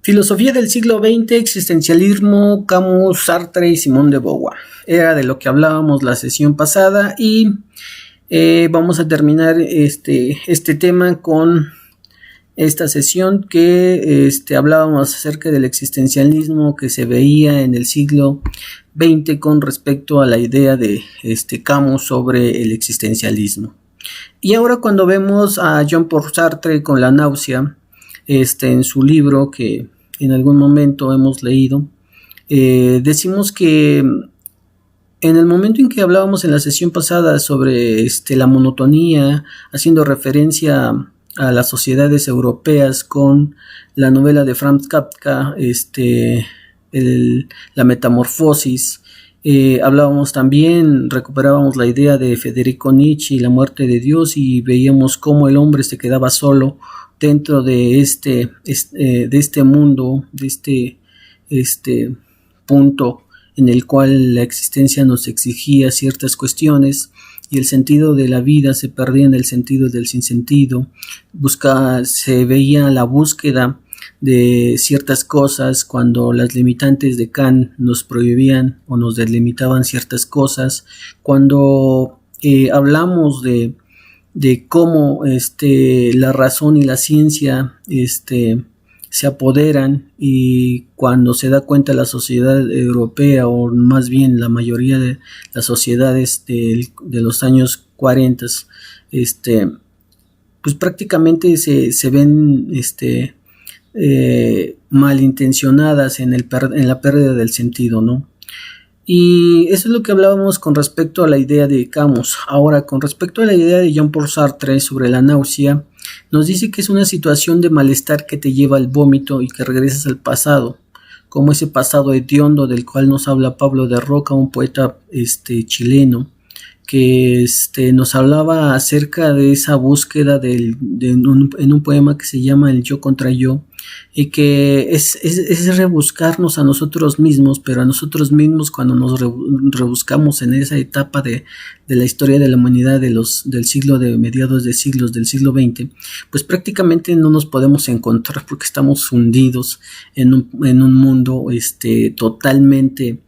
Filosofía del siglo XX, existencialismo, Camus, Sartre y Simone de Beauvoir. Era de lo que hablábamos la sesión pasada y vamos a terminar este tema con esta sesión que hablábamos acerca del existencialismo que se veía en el siglo XX con respecto a la idea de Camus sobre el existencialismo. Y ahora cuando vemos a Jean-Paul Sartre con la náusea, en su libro que en algún momento hemos leído, decimos que en el momento en que hablábamos en la sesión pasada sobre la monotonía, haciendo referencia a las sociedades europeas con la novela de Franz Kafka, la metamorfosis, hablábamos también, recuperábamos la idea de Federico Nietzsche y la muerte de Dios, y veíamos cómo el hombre se quedaba solo dentro de este mundo, de este punto en el cual la existencia nos exigía ciertas cuestiones y el sentido de la vida se perdía en el sentido del sinsentido. Se veía la búsqueda de ciertas cosas cuando las limitantes de Kant nos prohibían o nos delimitaban ciertas cosas. Cuando hablamos de cómo la razón y la ciencia se apoderan, y cuando se da cuenta la sociedad europea, o más bien la mayoría de las sociedades de los años 40, pues prácticamente se ven malintencionadas en la pérdida del sentido, ¿no? Y eso es lo que hablábamos con respecto a la idea de Camus. Ahora, con respecto a la idea de Jean-Paul Sartre sobre la náusea, nos dice que es una situación de malestar que te lleva al vómito y que regresas al pasado, como ese pasado hediondo del cual nos habla Pablo de Roca, un poeta chileno, que nos hablaba acerca de esa búsqueda en un poema que se llama El yo contra yo, y que es rebuscarnos a nosotros mismos, pero a nosotros mismos cuando nos rebuscamos en esa etapa de la historia de la humanidad del siglo de mediados de siglos del siglo XX, pues prácticamente no nos podemos encontrar porque estamos hundidos en un mundo totalmente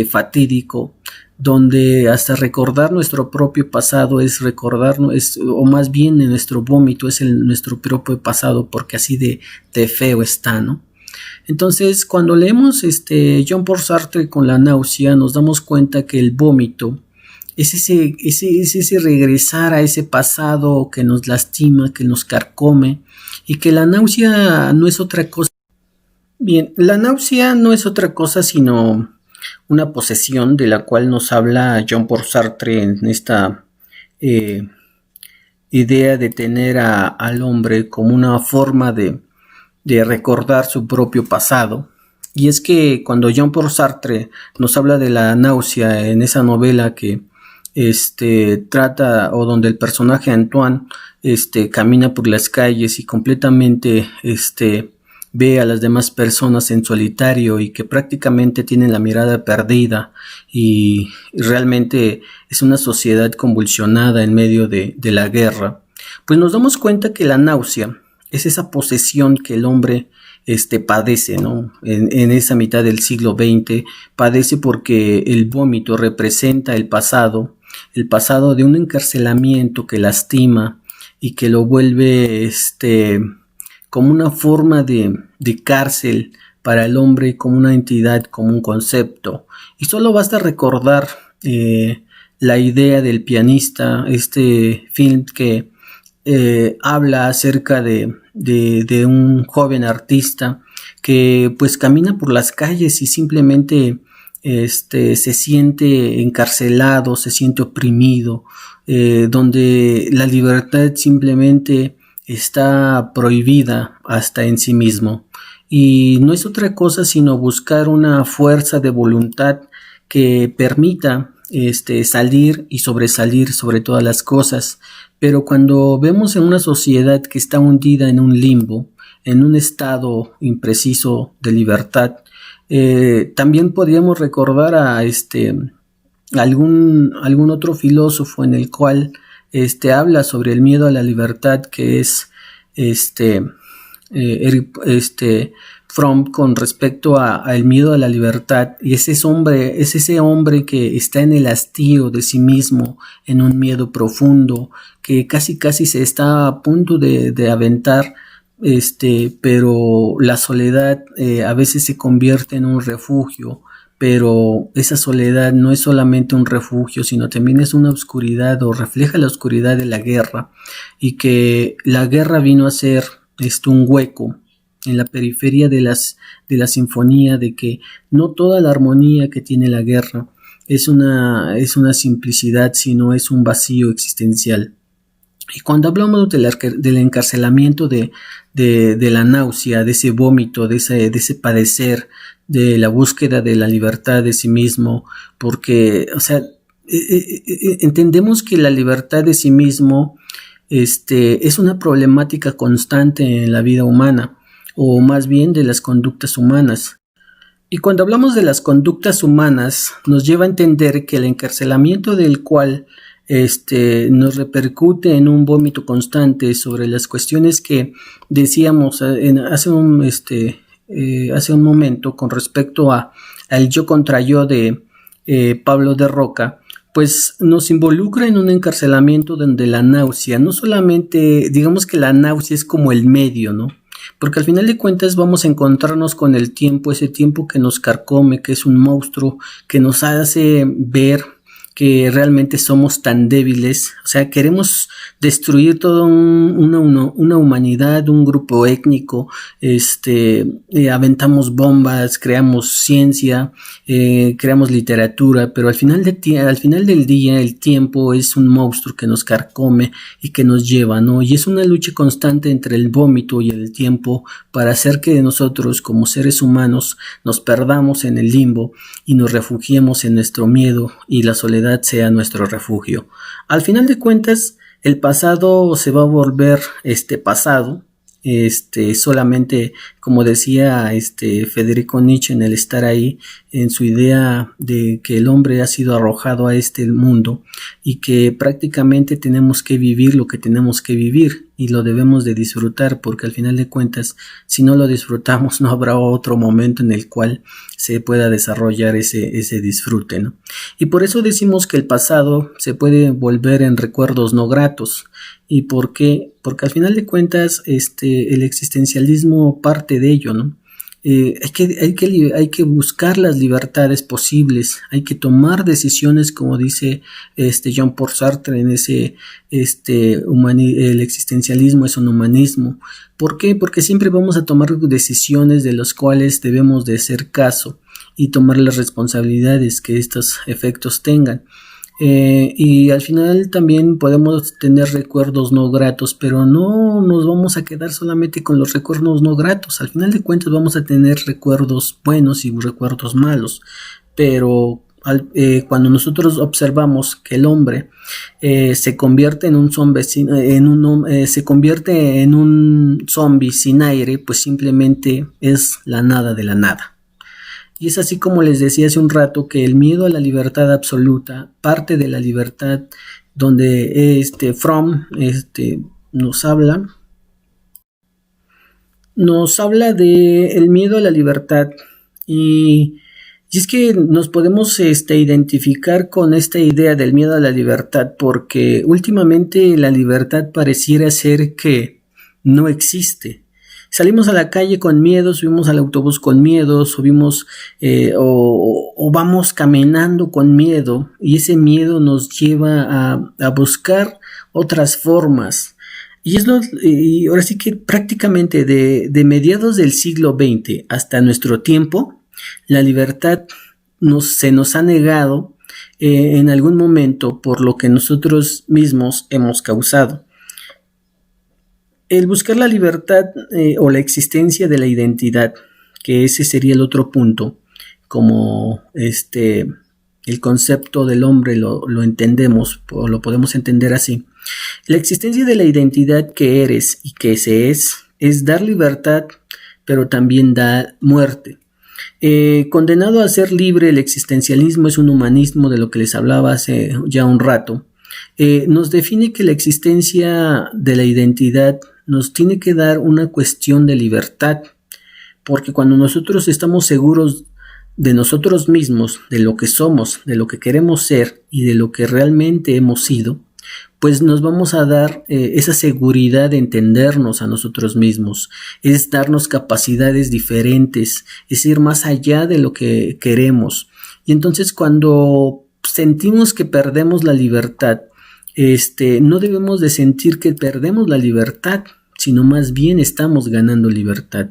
fatídico, donde hasta recordar nuestro propio pasado es recordarnos, o más bien en nuestro vómito es nuestro propio pasado, porque así de feo está, ¿no? Entonces, cuando leemos Jean-Paul Sartre con la náusea, nos damos cuenta que el vómito es ese regresar a ese pasado que nos lastima, que nos carcome, y que la náusea no es otra cosa. Bien, la náusea no es otra cosa sino una posesión de la cual nos habla Jean-Paul Sartre en esta idea de tener al hombre como una forma de recordar su propio pasado. Y es que cuando Jean-Paul Sartre nos habla de la náusea en esa novela que trata, o donde el personaje Antoine camina por las calles y completamente ve a las demás personas en solitario y que prácticamente tienen la mirada perdida, y realmente es una sociedad convulsionada en medio de la guerra, pues nos damos cuenta que la náusea es esa posesión que el hombre padece, ¿no? En esa mitad del siglo XX padece, porque el vómito representa el pasado de un encarcelamiento que lastima y que lo vuelve como una forma de cárcel para el hombre, como una entidad, como un concepto. Y solo basta recordar la idea del pianista, film que habla acerca de un joven artista que pues camina por las calles y simplemente se siente encarcelado, se siente oprimido, donde la libertad simplemente está prohibida hasta en sí mismo, y no es otra cosa sino buscar una fuerza de voluntad que permita salir y sobresalir sobre todas las cosas. Pero cuando vemos en una sociedad que está hundida en un limbo, en un estado impreciso de libertad, también podríamos recordar a algún otro filósofo en el cual habla sobre el miedo a la libertad, que es Fromm con respecto a el miedo a la libertad, y es ese hombre que está en el hastío de sí mismo, en un miedo profundo, que casi se está a punto de aventar, pero la soledad a veces se convierte en un refugio, pero esa soledad no es solamente un refugio, sino también es una oscuridad, o refleja la oscuridad de la guerra, y que la guerra vino a ser un hueco en la periferia de la sinfonía, de que no toda la armonía que tiene la guerra es una simplicidad, sino es un vacío existencial. Y cuando hablamos del encarcelamiento de la náusea, de ese vómito, de ese padecer, de la búsqueda de la libertad de sí mismo, porque, o sea, entendemos que la libertad de sí mismo es una problemática constante en la vida humana, o más bien de las conductas humanas. Y cuando hablamos de las conductas humanas, nos lleva a entender que el encarcelamiento del cual nos repercute en un vómito constante sobre las cuestiones que decíamos hace un momento con respecto al yo contra yo de Pablo de Roca, pues nos involucra en un encarcelamiento donde la náusea, no solamente, digamos que la náusea es como el medio, ¿no? Porque al final de cuentas vamos a encontrarnos con el tiempo, ese tiempo que nos carcome, que es un monstruo, que nos hace ver que realmente somos tan débiles. O sea, queremos destruir toda una humanidad, un grupo étnico, aventamos bombas, creamos ciencia, creamos literatura, pero al final del día el tiempo es un monstruo que nos carcome y que nos lleva, ¿no? Y es una lucha constante entre el vómito y el tiempo para hacer que nosotros como seres humanos nos perdamos en el limbo y nos refugiemos en nuestro miedo, y la soledad sea nuestro refugio. Al final de cuentas, el pasado se va a volver pasado, solamente, como decía Federico Nietzsche en El estar ahí, en su idea de que el hombre ha sido arrojado a este mundo y que prácticamente tenemos que vivir lo que tenemos que vivir y lo debemos de disfrutar, porque al final de cuentas, si no lo disfrutamos, no habrá otro momento en el cual se pueda desarrollar ese disfrute, ¿no? Y por eso decimos que el pasado se puede volver en recuerdos no gratos. ¿Y por qué? Porque al final de cuentas el existencialismo parte de ello, ¿no? Hay que buscar las libertades posibles, hay que tomar decisiones, como dice Jean-Paul Sartre en ese el existencialismo es un humanismo. ¿Por qué? Porque siempre vamos a tomar decisiones de las cuales debemos de hacer caso y tomar las responsabilidades que estos efectos tengan. Y al final también podemos tener recuerdos no gratos, pero no nos vamos a quedar solamente con los recuerdos no gratos. Al final de cuentas vamos a tener recuerdos buenos y recuerdos malos, pero cuando nosotros observamos que el hombre se convierte en un zombie sin aire, pues simplemente es la nada de la nada. Y es así como les decía hace un rato, que el miedo a la libertad absoluta parte de la libertad, donde Fromm nos habla de el miedo a la libertad, y es que nos podemos identificar con esta idea del miedo a la libertad, porque últimamente la libertad pareciera ser que no existe. Salimos a la calle con miedo, subimos al autobús con miedo, subimos o vamos caminando con miedo, y ese miedo nos lleva a buscar otras formas. Y ahora sí que prácticamente de mediados del siglo XX hasta nuestro tiempo, la libertad se nos ha negado en algún momento por lo que nosotros mismos hemos causado. El buscar la libertad o la existencia de la identidad, que ese sería el otro punto, como el concepto del hombre lo entendemos, o lo podemos entender así. La existencia de la identidad que eres y que se es dar libertad, pero también da muerte. Condenado a ser libre, el existencialismo es un humanismo de lo que les hablaba hace ya un rato. Nos define que la existencia de la identidad nos tiene que dar una cuestión de libertad, porque cuando nosotros estamos seguros de nosotros mismos, de lo que somos, de lo que queremos ser y de lo que realmente hemos sido, pues nos vamos a dar esa seguridad de entendernos a nosotros mismos, es darnos capacidades diferentes, es ir más allá de lo que queremos. Y entonces cuando sentimos que perdemos la libertad, no debemos de sentir que perdemos la libertad, sino más bien estamos ganando libertad.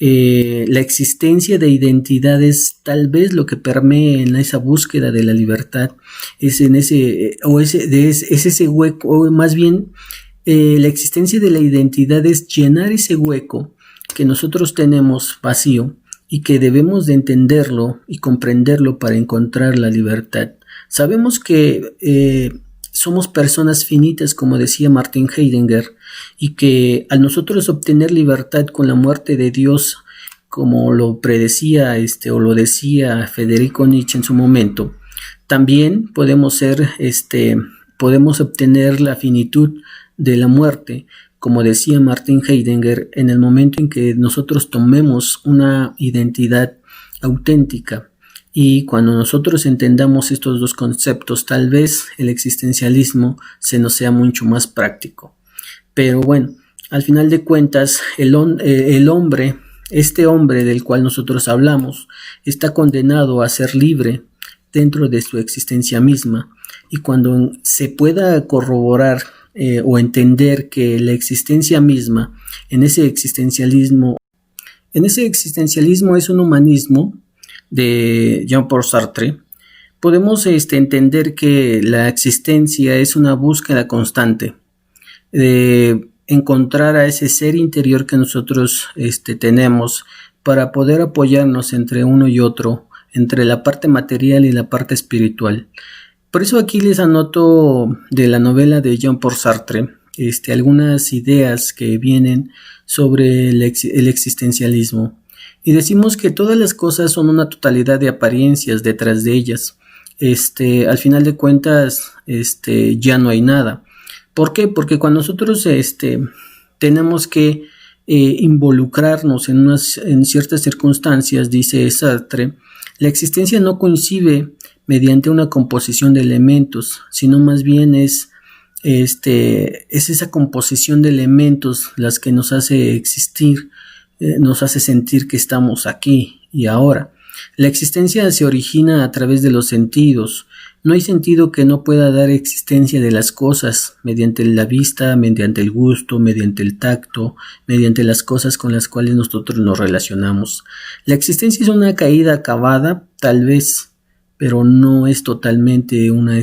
La existencia de identidades, tal vez lo que permee en esa búsqueda de la libertad es en ese hueco, o más bien la existencia de la identidad es llenar ese hueco que nosotros tenemos vacío y que debemos de entenderlo y comprenderlo para encontrar la libertad. Sabemos que somos personas finitas, como decía Martin Heidegger, y que al nosotros obtener libertad con la muerte de Dios, como lo predecía o lo decía Federico Nietzsche en su momento, también podemos obtener la finitud de la muerte, como decía Martin Heidegger, en el momento en que nosotros tomemos una identidad auténtica. Y cuando nosotros entendamos estos dos conceptos, tal vez el existencialismo se nos sea mucho más práctico. Pero bueno, al final de cuentas, el hombre, este hombre del cual nosotros hablamos, está condenado a ser libre dentro de su existencia misma. Y cuando se pueda corroborar o entender que la existencia misma, en ese existencialismo es un humanismo de Jean-Paul Sartre, podemos entender que la existencia es una búsqueda constante de encontrar a ese ser interior que nosotros tenemos para poder apoyarnos entre uno y otro, entre la parte material y la parte espiritual. Por eso aquí les anoto de la novela de Jean-Paul Sartre algunas ideas que vienen sobre el existencialismo. Y decimos que todas las cosas son una totalidad de apariencias detrás de ellas. Al final de cuentas, ya no hay nada. ¿Por qué? Porque cuando nosotros tenemos que involucrarnos en ciertas circunstancias, dice Sartre, la existencia no coincide mediante una composición de elementos, sino más bien es esa composición de elementos las que nos hace existir, nos hace sentir que estamos aquí y ahora. La existencia se origina a través de los sentidos. No hay sentido que no pueda dar existencia de las cosas mediante la vista, mediante el gusto, mediante el tacto, mediante las cosas con las cuales nosotros nos relacionamos. La existencia es una caída acabada, tal vez, pero no es totalmente la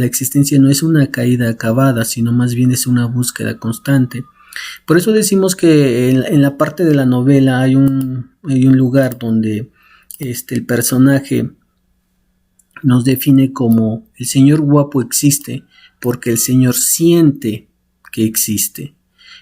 existencia no es una caída acabada, sino más bien es una búsqueda constante. Por eso decimos que en la parte de la novela hay un lugar donde el personaje nos define como el señor guapo existe porque el señor siente que existe.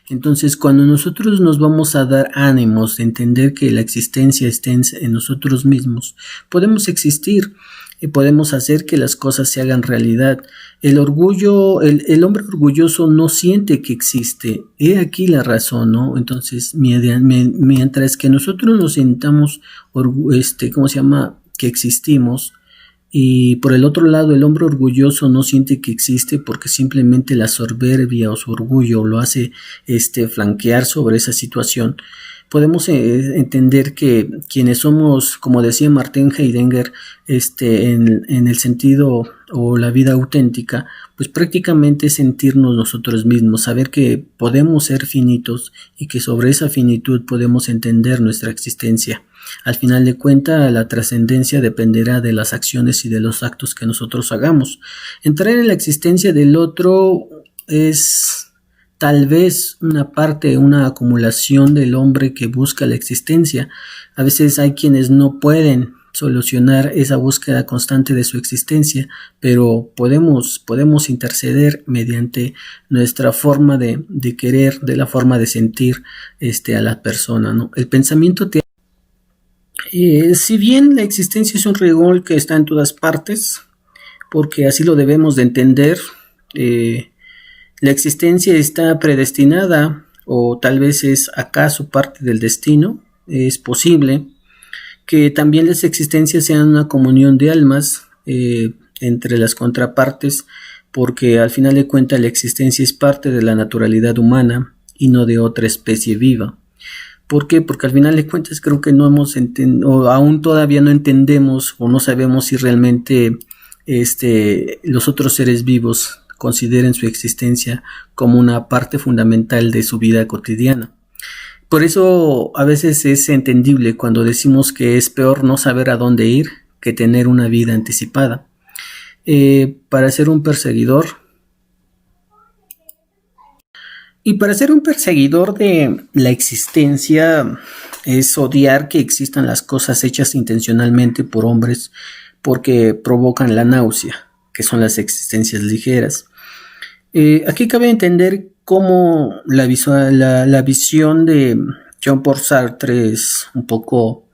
Entonces, cuando nosotros nos vamos a dar ánimos de entender que la existencia está en nosotros mismos, podemos existir y podemos hacer que las cosas se hagan realidad. El orgullo, el hombre orgulloso no siente que existe. He aquí la razón, ¿no? Entonces, mientras que nosotros nos sintamos, que existimos, y por el otro lado el hombre orgulloso no siente que existe porque simplemente la soberbia o su orgullo lo hace flanquear sobre esa situación. Podemos entender que quienes somos, como decía Martin Heidegger, en el sentido o la vida auténtica, pues prácticamente sentirnos nosotros mismos, saber que podemos ser finitos y que sobre esa finitud podemos entender nuestra existencia. Al final de cuentas, la trascendencia dependerá de las acciones y de los actos que nosotros hagamos. Entrar en la existencia del otro es tal vez una acumulación del hombre que busca la existencia. A veces hay quienes no pueden solucionar esa búsqueda constante de su existencia, pero podemos interceder mediante nuestra forma de querer, de la forma de sentir a la persona, ¿no? El pensamiento si bien la existencia es un regol que está en todas partes, porque así lo debemos de entender, la existencia está predestinada o tal vez es acaso parte del destino. es posible que también las existencias sean una comunión de almas entre las contrapartes, porque al final de cuentas la existencia es parte de la naturalidad humana y no de otra especie viva. ¿Por qué? Porque al final de cuentas creo que no hemos o aún todavía no entendemos o no sabemos si realmente los otros seres vivos consideren su existencia como una parte fundamental de su vida cotidiana. Por eso a veces es entendible cuando decimos que es peor no saber a dónde ir que tener una vida anticipada. Para ser un perseguidor de la existencia es odiar que existan las cosas hechas intencionalmente por hombres porque provocan la náusea, que son las existencias ligeras. Aquí cabe entender cómo la visión de Jean-Paul Sartre es un poco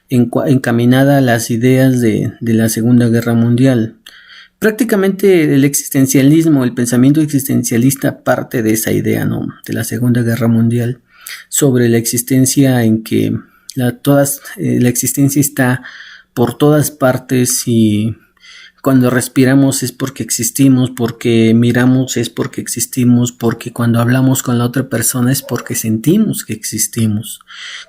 encaminada a las ideas de la Segunda Guerra Mundial. Prácticamente el existencialismo, el pensamiento existencialista parte de esa idea, ¿no?, de la Segunda Guerra Mundial, sobre la existencia en que la existencia está por todas partes y cuando respiramos es porque existimos, porque miramos es porque existimos, porque cuando hablamos con la otra persona es porque sentimos que existimos.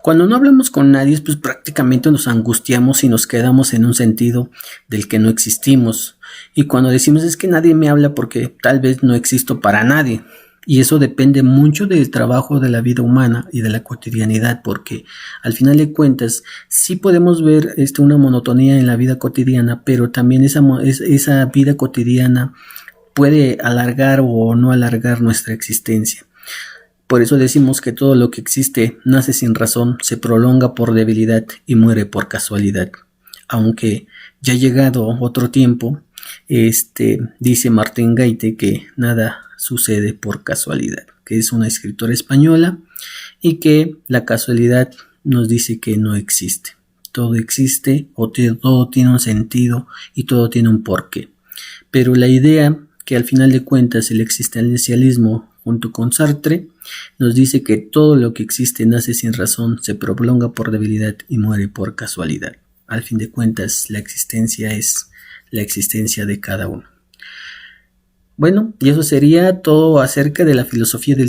Cuando no hablamos con nadie, pues prácticamente nos angustiamos y nos quedamos en un sentido del que no existimos. Y cuando decimos es que nadie me habla porque tal vez no existo para nadie. Y eso depende mucho del trabajo de la vida humana y de la cotidianidad, porque al final de cuentas sí podemos ver una monotonía en la vida cotidiana, pero también esa vida cotidiana puede alargar o no alargar nuestra existencia. Por eso decimos que todo lo que existe nace sin razón, se prolonga por debilidad y muere por casualidad. Aunque ya llegado otro tiempo, dice Martín Gaite que nada sucede por casualidad, que es una escritora española y que la casualidad nos dice que no existe. Todo existe o todo tiene un sentido y todo tiene un porqué. Pero la idea que al final de cuentas el existencialismo junto con Sartre nos dice que todo lo que existe nace sin razón, se prolonga por debilidad y muere por casualidad. Al fin de cuentas la existencia es la existencia de cada uno. Bueno, y eso sería todo acerca de la filosofía del